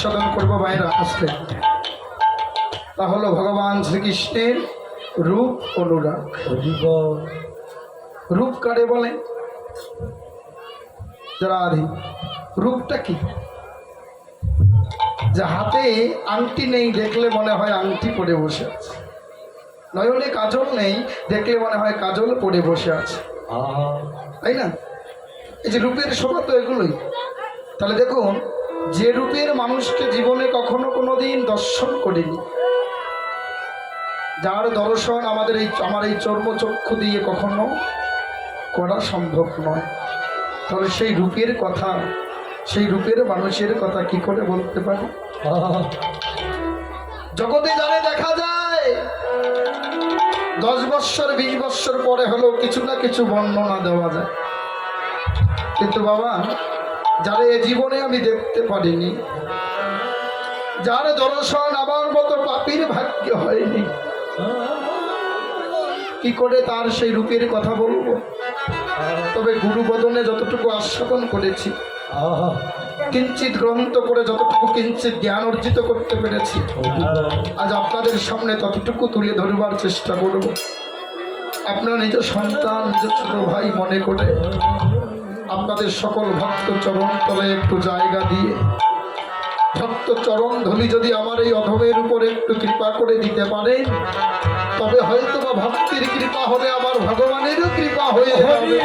আস্বাদন করবো ভাইরা আসলে। তা হলো ভগবান শ্রীকৃষ্ণের রূপ অনুরাগ। রূপ কারে বলে? যারা আধি। রূপটা কি? যে হাতে আংটি নেই, দেখলে মনে হয় আংটি পরে বসে আছে। নয়নে কাজল নেই, দেখলে মনে হয় কাজল পরে বসে আছে, তাই না? এই যে রূপের শোভা তো এগুলোই। তাহলে দেখুন, যে রূপের মানুষকে জীবনে কখনো কোনোদিন দর্শন করিনি, যার দর্শন আমার এই চর্মচক্ষু দিয়ে কখনো করা সম্ভব নয়, তাহলে সেই রূপের কথা, সেই রূপের মানুষের কথা কি করে বলতে পারি? জগতে যারে দেখা যায় 10 বৎসর 20 বৎসর পরে হলেও কিছু না কিছু বর্ণনা দেওয়া যায়, কিন্তু বাবা যারা এ জীবনে আমি দেখতে পারিনি, যার দর্শন আমার মতো পাপীর ভাগ্য হয়নি, কি করে তার সেই রূপের কথা বলবো? তবে গুরুবদনে যতটুকু আস্বাদন করেছি, কিঞ্চিত গ্রন্থ করে যতটুকু কিঞ্চিত জ্ঞান অর্জিত করতে পেরেছি, আজ আপনাদের সামনে ততটুকু তুলে ধরবার চেষ্টা করব। আপনার নিজ সন্তান, নিজ ছোট ভাই মনে করে আপনাদের সকল ভক্ত চরণ তলে একটু জায়গা দিয়ে, ভক্ত চরণ ধুলি যদি আমার এই অধমের উপরে একটু কৃপা করে দিতে পারে, তবে হয়তো বা ভক্তির কৃপা হলে আমার ভগবানেরও কৃপা হয়ে যাবে।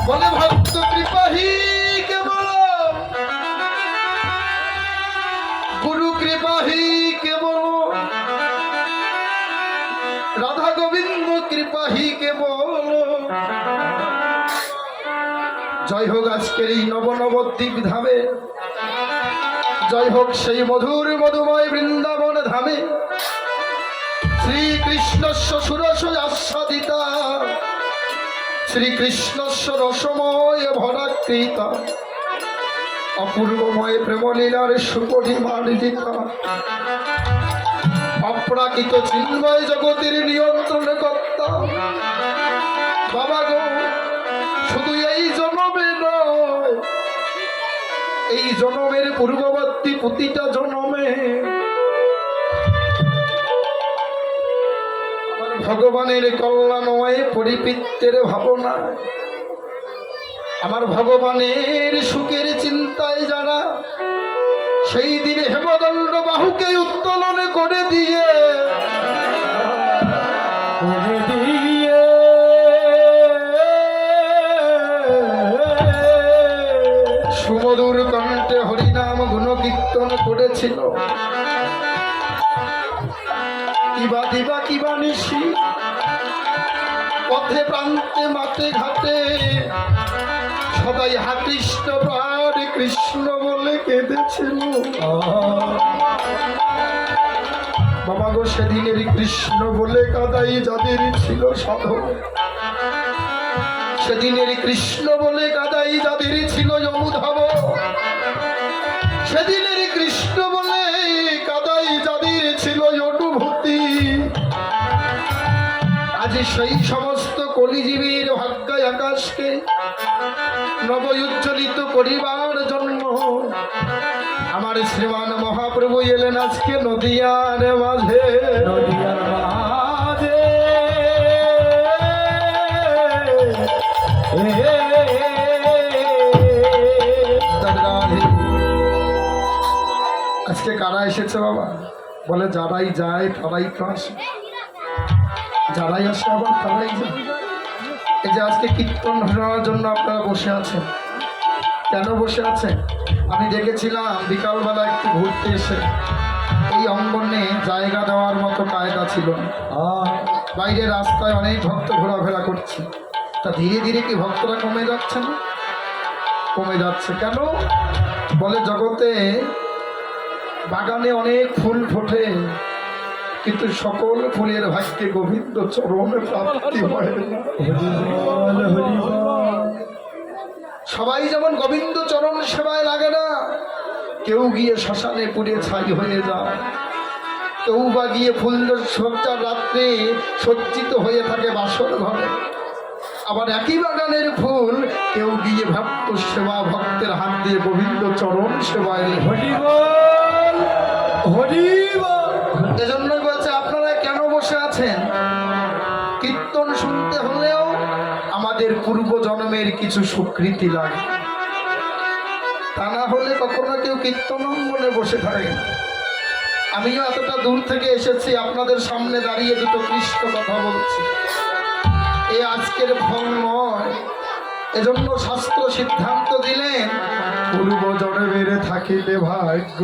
বলে ভক্ত কৃপাহি কেবল, গুরু কৃপাহি কেবল, রাধা গোবিন্দ কৃপাহি কেবল। জয় হোক আজকের এই নবনবদ্বীপ ধামে, জয় হোক সেই মধুর মধুময় বৃন্দাবন ধামে, শ্রীকৃষ্ণস্য সুরস আস্বাদিতা, শ্রীকৃষ্ণস্য রসময় ভরাকৃতা, অপূর্বময় প্রেমলীলার সুপরিমার্জিতা, অপ্রাকৃত চিন্ময় জগতের নিয়ন্ত্রণ কর্তা। বাবা গো, শুধু এই জন্মে নয়, এই জন্মের পূর্ববর্তী প্রতিটা জন্মে আমার ভগবানের কল্যাণময় পরিপিত্তের ভাবনা, আমার ভগবানের সুখের চিন্তায় যারা সেই দিনে হেমদণ্ড বাহুকে উত্তোলন করে দিয়ে সুমধুর কণ্ঠে হরিনাম গুণকীর্তন করেছিল, কিবা দিবা কিবা নিশি পথে প্রান্তে মাঠে ঘাটে সদাই হা কৃষ্ণ প্রাণ কৃষ্ণ বলে কেঁদেছিল। বাবা গো, সেদিনের কৃষ্ণ বলে কাদাই যাদের ছিল সাধন, সেদিনের কৃষ্ণ বলে কাদাই যাদের ছিল যমুধাব, সেদিনের কৃষ্ণ বলে কাদাই যাদের ছিল অনুভূতি, আজ সেই সমস্ত কলিজীবীর ভাগ্যায় আকাশকে নবউজ্জ্বলিত করিবার জন্য আমার শ্রীমান মহাপ্রভু এলেন আজকে নদিয়ার মাঝে। আজকে কারা এসেছে বাবা? বলে যারাই যায় তারাই তো আসে, যারাই আসে আবার তারাই যায়। এই যে আজকে কীর্তন শোনার জন্য আপনারা বসে আছেন, কেন বসে আছেন? আমি দেখেছিলাম বিকালবেলা একটু ঘুরতে এসে এই অঙ্গনে জায়গা দেওয়ার মতো কায়দা ছিল না, বাইরে রাস্তায় অনেক ভক্ত ঘোরাফেরা করছে, তা ধীরে ধীরে কি ভক্তরা কমে যাচ্ছে না? কমে যাচ্ছে কেন? বলে জগতে বাগানে অনেক ফুল ফোটে, কিন্তু সকল ফুলের ভাগ্যে গোবিন্দ চরণে প্রাপ্তি হয় না। সবাই যেমন গোবিন্দ চরণ সেবায় লাগে না, কেউ গিয়ে শ্মশানে পুড়ে ছাই হয়ে যায়, কেউ বা গিয়ে ফুল সজ্জার রাত্রে সজ্জিত হয়ে থাকে বাসর ঘরে, আবার একই বাগানের ফুল কেউ গিয়ে ভক্ত সেবা, ভক্তের হাত দিয়ে গোবিন্দ চরণ সেবায়। এজন্য বলছে আপনারা কেন বসে আছেন? কীর্তন শুনতে হলেও আমাদের পূর্ব জন্মের কিছু স্বীকৃতি লাগে, তা না হলে কখনো কেউ কীর্তন অঙ্গনে বসে থাকে না। আমিও এতটা দূর থেকে এসেছি, আপনাদের সামনে দাঁড়িয়ে দুটো কৃষ্ণ কথা বলছি, এ আজকের ফল নয়। এজন্য শাস্ত্র সিদ্ধান্ত দিলেন পূর্ব জন্মের থাকিলে ভাগ্য,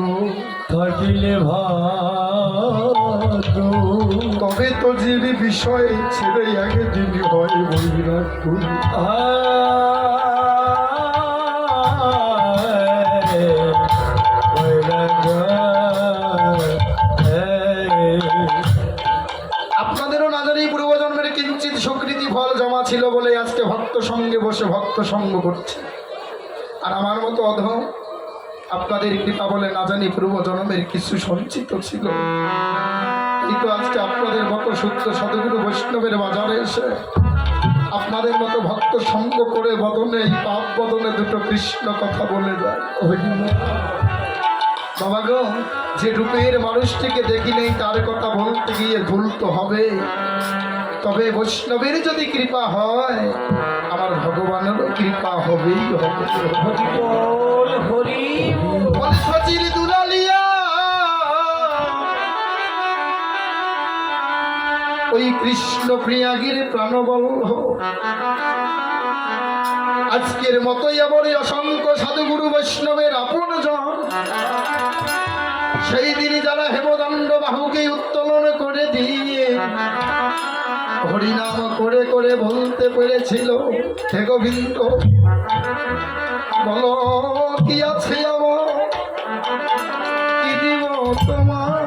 থাকিলে ভাগ্য, তবে তো যিনি বিষয় ছেড়ে আগে যিনি হয় বৈরাগ্য। আপনাদেরও না জানি পূর্বজন্মের কিঞ্চিত স্বীকৃতি ফল জমা ছিল বলে আজকে ভক্ত সঙ্গে বসে ভক্ত সঙ্গ করছে। আর আমার মতো অধম আপনাদের কৃপা বলে না জানি পূর্বজন্মের কিছু সঞ্চিত ছিল, এই তো আজকে আপনাদের মতো শুদ্ধ সদগুরু বৈষ্ণবের বাজারে এসে আপনাদের মতো ভক্ত সঙ্গ করে বদনে, এই পাপ বদনে দুটো কৃষ্ণ কথা বলে যায়। বাবা গো, যে রূপের মানুষটিকে দেখি নেই তার কথা বলতে গিয়ে ভুল তো হবে, তবে বৈষ্ণবের যদি কৃপা হয় আমার ভগবানেরও কৃপা হবেই হবে। ওই কৃষ্ণ প্রিয়াগির প্রাণবল্লভ আজকের মতোই আবার অসংখ্য সাধুগুরু বৈষ্ণবের আপন জন সেই দিনই যারা হেমদণ্ড বাহুকে উত্তোলন করে দিয়ে হরিনাম করে করে বলতে পেরেছিল, হে গোবিন্দ বলো কি আছে আমার, কি দিব তোমার,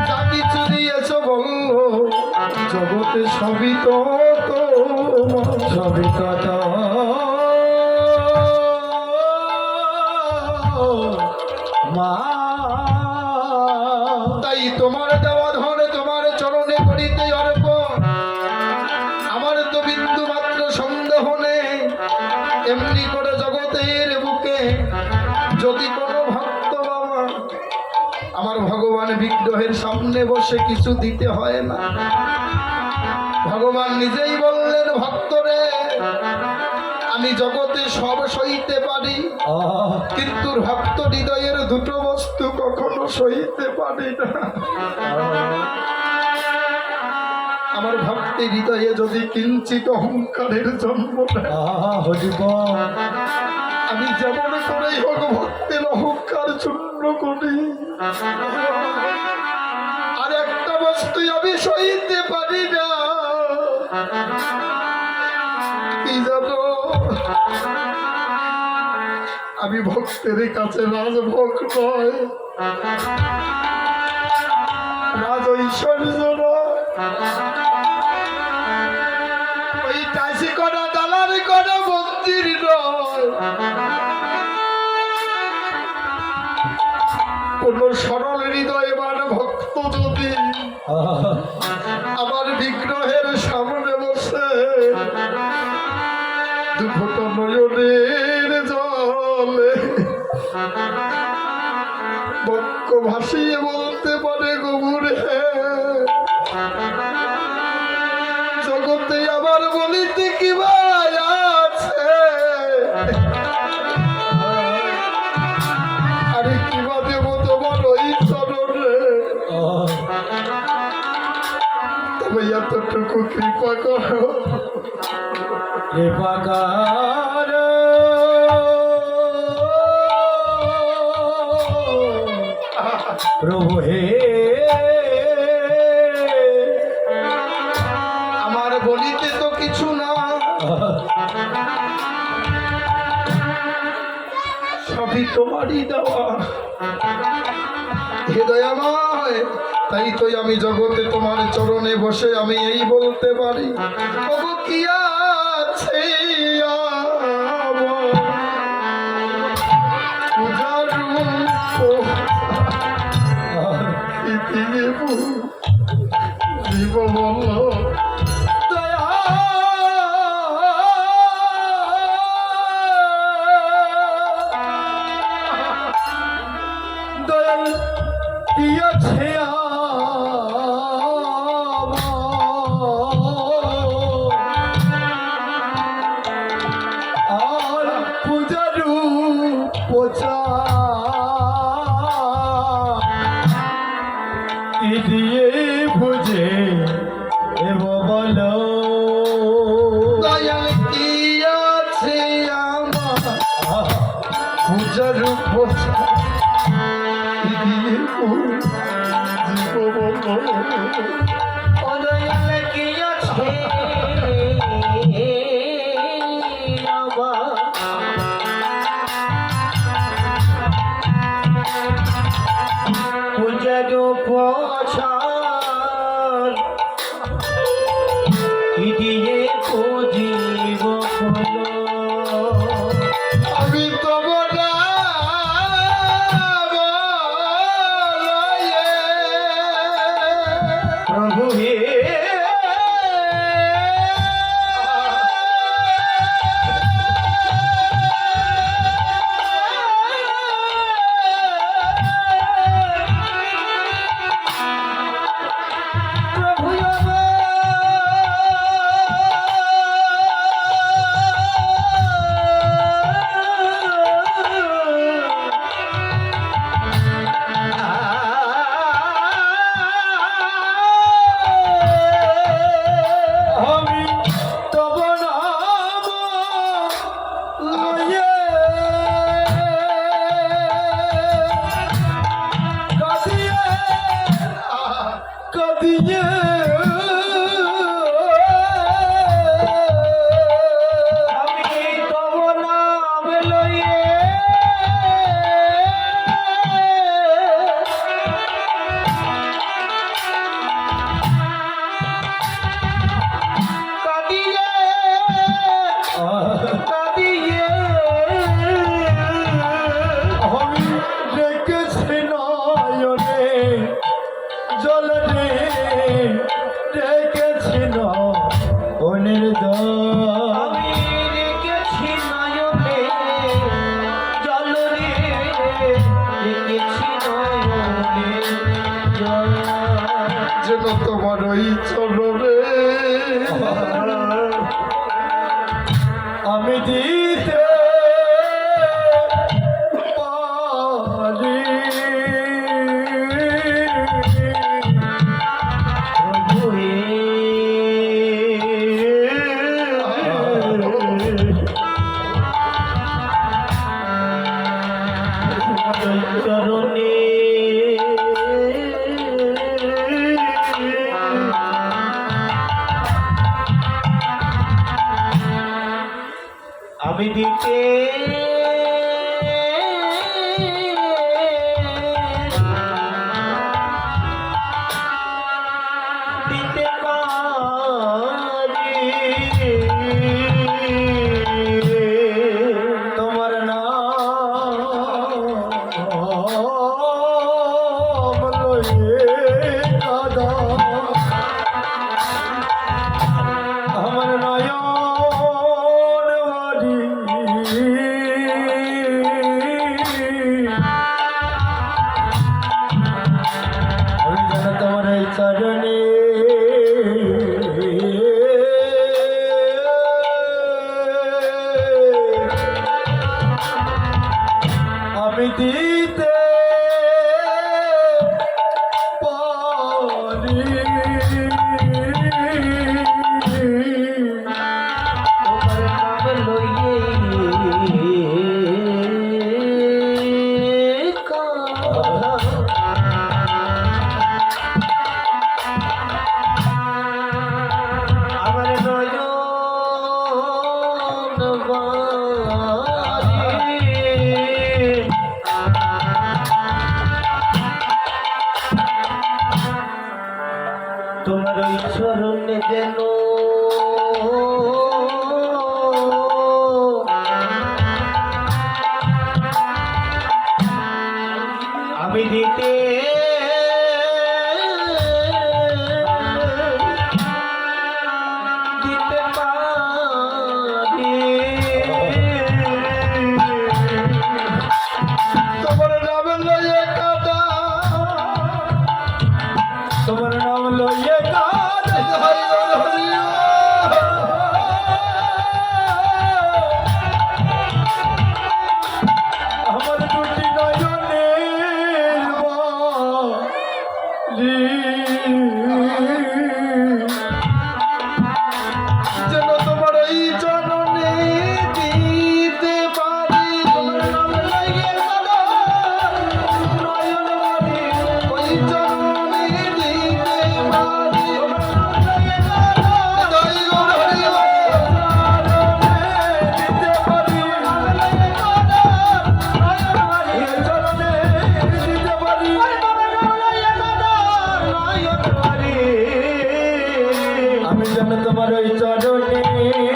যা কিছু দিয়েছ বললো জগতে সবই তো তোমার, সবই কথা মা। তাই তোমার দেওয়া ধরে তোমার চরণে করিতে অর্পণ, আমার তো বিন্দু মাত্র সন্দেহ নেই। এমনি করে জগতের বুকে যদি কোনো ভক্ত বাবা আমার ভগবান বিগ্রহের সামনে বসে কিছু দিতে হয় না, ভগবান নিজেই বললেন ভক্তরে আমি জগতে সব সইতে পারি, কিন্তু ভক্ত হৃদয়ের দুটো বস্তু কখনো সইতে পারি না। আমার ভক্তি হৃদয়ে যদি কিঞ্চিত অহংকারের জন্ম আমি যেমন করেই হোক ভক্তের অহংকার চূর্ণ করি, আর একটা বস্তু আমি সইতে পারি না, কি জানো আমি ভক্তের কাছে রাজভোগ নয়, রাজ ঐশ্বর্য নয়, ওই চাষি করা দালার করা মন্দির নয়, কোন সরল হৃদয়বান ভক্ত যদি আমার বিগ্রহের সামনে বসে দুঃখ নয়নের জলে বক্ষ ভাসিয়ে বলতে পারে গবুরে জগতে আবার বলিতে কি ভাই আছে, আরে কিবা দেব তোমার ওই চরণে, তবে এতটুকু কৃপা করো, কৃপা কর প্রভু হে। আমার বলিতে তো কিছু না, সবই তোমারই দেওয়া হে দয়াময়, তাই তো আমি জগতে তোমার চরণে বসে আমি এই বলতে পারি, ওগো কি আছে আমার পূজার রূপ জীব বলল দয়াল দিয়েছে আর পূজারু পোচা দিয়ে বুঝে এব বলো দয়াল কি আছে আমার পূজার উপচা জীব বলল অদয়াল কি আছে আমার পূজার উপচার কি দিয়ে পুজিব বলো আমি তোমার প্রভু হে প্রভু আমি তব নাম লয়ে কাঁদিয়ে কাঁদিয়ে আমি তব নাম লইয়ে কাঁদিয়ে কাঁদিয়ে আমি রেখেছি নয়নে জল রে রেখেছি নয়নের জল আমি রেখেছি নয়নে জল রে রেখেছি নয়নে জল যেন তোমার ওই চরণে আমি দিতে পারি প্রভু হে চরণে আমি দিতে দিতে পারি তোমার নাম লয়ে কাদা আমার নয়ন বাড়ি আমি যেন তোমার এই চরণে আমি দিতে পারি তোমার নাম লইয়ে কাঁদা। আমার নয়ন বাড়ি তোমার ওই চরণে যেন আমি দিতে যেন তোমার ওই চরণে